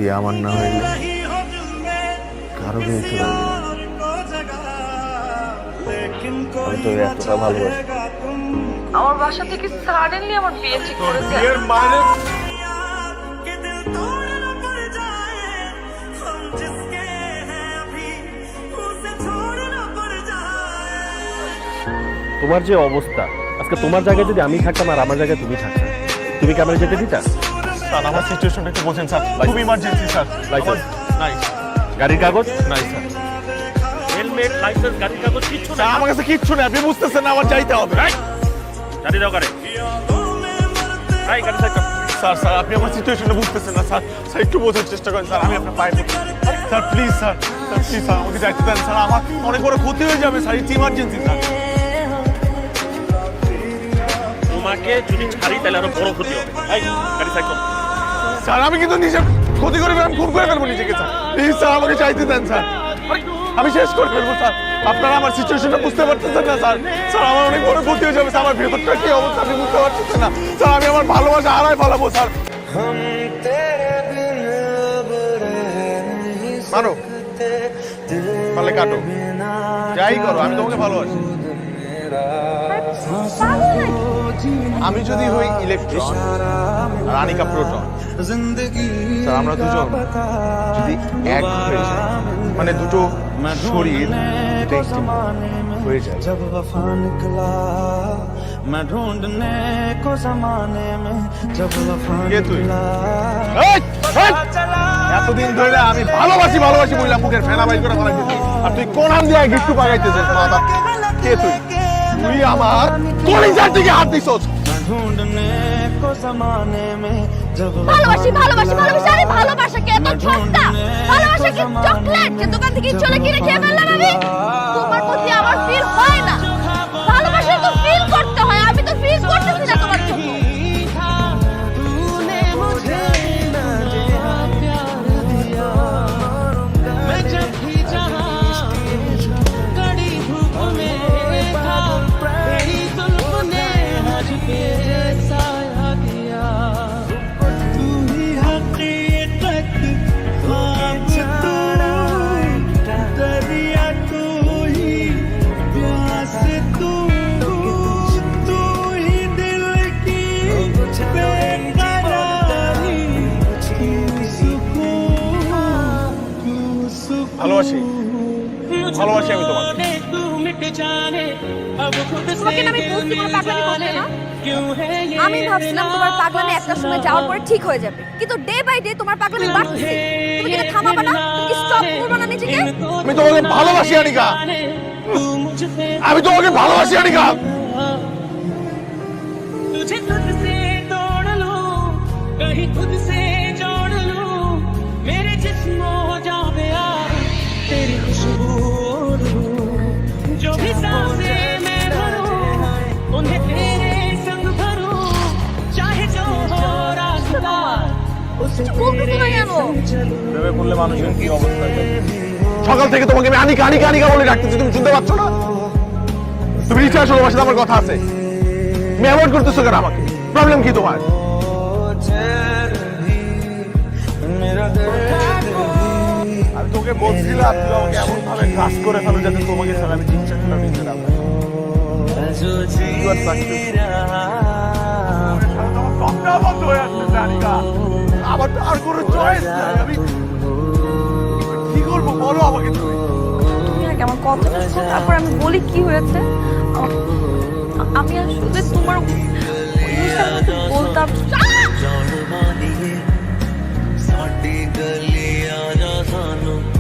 তুই আমার না হইলে কারো বিরুদ্ধে আমি তো এতটা ভালোবাসি। আমার বাসা থেকে সাডেনলি আমার বিয়ে ঠিক করেছে। তোমার যে অবস্থা, আজকে তোমার জায়গায় যদি আমি থাকতাম আর আমার জায়গায় তুমি থাকতাম, তুমি কি আমার যেতে দিতা? স্যার আমার সিচুয়েশনটা একটু বলছেন স্যার, খুব ইমার্জেন্সি স্যার। লাইসেন্স নাই, গাড়ির কাগজ নাই স্যার। হেলমেট লাইসেন্স গাড়ির কাগজ কিচ্ছু স্যার আমার কাছে কিচ্ছু নেই, আপনি বুঝতেছেন না, আমার যাইতে হবে। গাড়ি দাও গাড়ি গাড়ি সাইড স্যার স্যার আপনি আমার সিচুয়েশনটা বুঝতেছেন না স্যার, স্যার একটু বোঝার চেষ্টা করেন স্যার, আমি আপনার পায়ে পড়ছি sir, please sir, sir please sir আমাকে যাইতে দেন স্যার, আমার অনেক বড় ক্ষতি হয়ে যাবে স্যার, ইটস ইমার্জেন্সি স্যার। তোমাকে যদি ছাড়ি তাহলে আরো বড় ক্ষতি হবে। গাড়ি সাইড করো। স্যার আমি কিন্তু নিজে ক্ষতি করে ফেলবো, খুন করে ফেলবো নিজেকে স্যার, প্লিজ স্যার আমাকে চাইতে দেন স্যার, আমি শেষ করে ফেলবো স্যার, আপনারা আমার সিচুয়েশনটা বুঝতে পারতেছেন না স্যার, স্যার আমার অনেক বড় ক্ষতি হয়ে যাবে স্যার, আমার ভেতরটা কি অবস্থা আপনি বুঝতে পারতেছেন না স্যার, আমি আমার ভালোবাসা হারাই ফেলাবো স্যার। মানো পারলে কাটো, যাই করো, আমি তোমাকে ভালোবাসি। আমি যদি হই ইলেকট্রন আর আনিকা প্রোটন, স্যার আমরা দুজন যদি এক হয়ে যাই, মানে দুটো শরীর হয়ে যায়, কে তুই? এতদিন ধরে আমি ভালোবাসি ভালোবাসি বললাম, মুখের ফেনা বাই করে মারা গেছি, আর তুই কোন হাত দিয়ে গিট্টু পাকাইতেছিস? কে তুই? তুই আমার কলিজার দিকে হাত দিছস। ভালোবাসি ভালোবাসি ভালোবাসি, আরে ভালোবাসা কি এত সস্তা? ভালোবাসা কি চকলেট যে দোকান থেকে চলে কিনে খেয়ে ফেললাম আমি? তোমার প্রতি আমার ফিল হয় না, ভালোবাসা তো ফিল করতে হয়, আমি তো ফিল করতেছি না তোমার জন্য। ভালোবাসি ভালোবাসি আমি তোমাকে। তোমাকে না আমি বলছি কোনো পাগলামি করতে না। আমি ভাবছিলাম তোমার পাগলামি একটা সময় যাওয়ার পরে ঠিক হয়ে যাবে, কিন্তু ডে বাই ডে তোমার পাগলামি বাড়ছে। তুমি কি এটা থামাবে না? তুমি কি স্টপ করবে না নিজেকে? আমি তোমাকে ভালোবাসি আনিকা, আমি তোমাকে ভালোবাসি আনিকা। तुझे खुद से तोड़ लूं, कहीं खुद से जोड़ लूं, मेरे जिस्म हो जावे यार तेरी खुशबू ओढ़ लूं, जो भी सांसें मैं भरूं उन्हें तेरे संग भरूं, चाहे जो हो रास्ता उसे तेरे संग चलूं। ভেবে করলে মানুষের কি অবস্থা? সকাল থেকে তোমাকে আমি আনিকা আনিকা আনিকা বলে ডাকতেছি, তুমি শুনতে পাচ্ছ না? তুমি নিচে আসো, তোমার সাথে আমার কথা আছে। তুমি অ্যাভয়েড করতেছো কেন আমাকে? প্রবলেম কি তোমার? আমি তোকে বলছিলাম তুই আমাকে এমন ভাবে কাজ করে ফেলো যাতে তোমাকে ছাড়া আমি ঠিকঠাক নিতে না পারি। বন্ধ হয়ে আসছে আনিকা, আমার তো আর কোনো চয়েস নাই, আমি কি করবো বলো আমাকে তুমি। তুমি আগে আমার কথাটা শোনো, তারপর আমি বলি কি হয়েছে। আমি আসলে তোমার বলতাম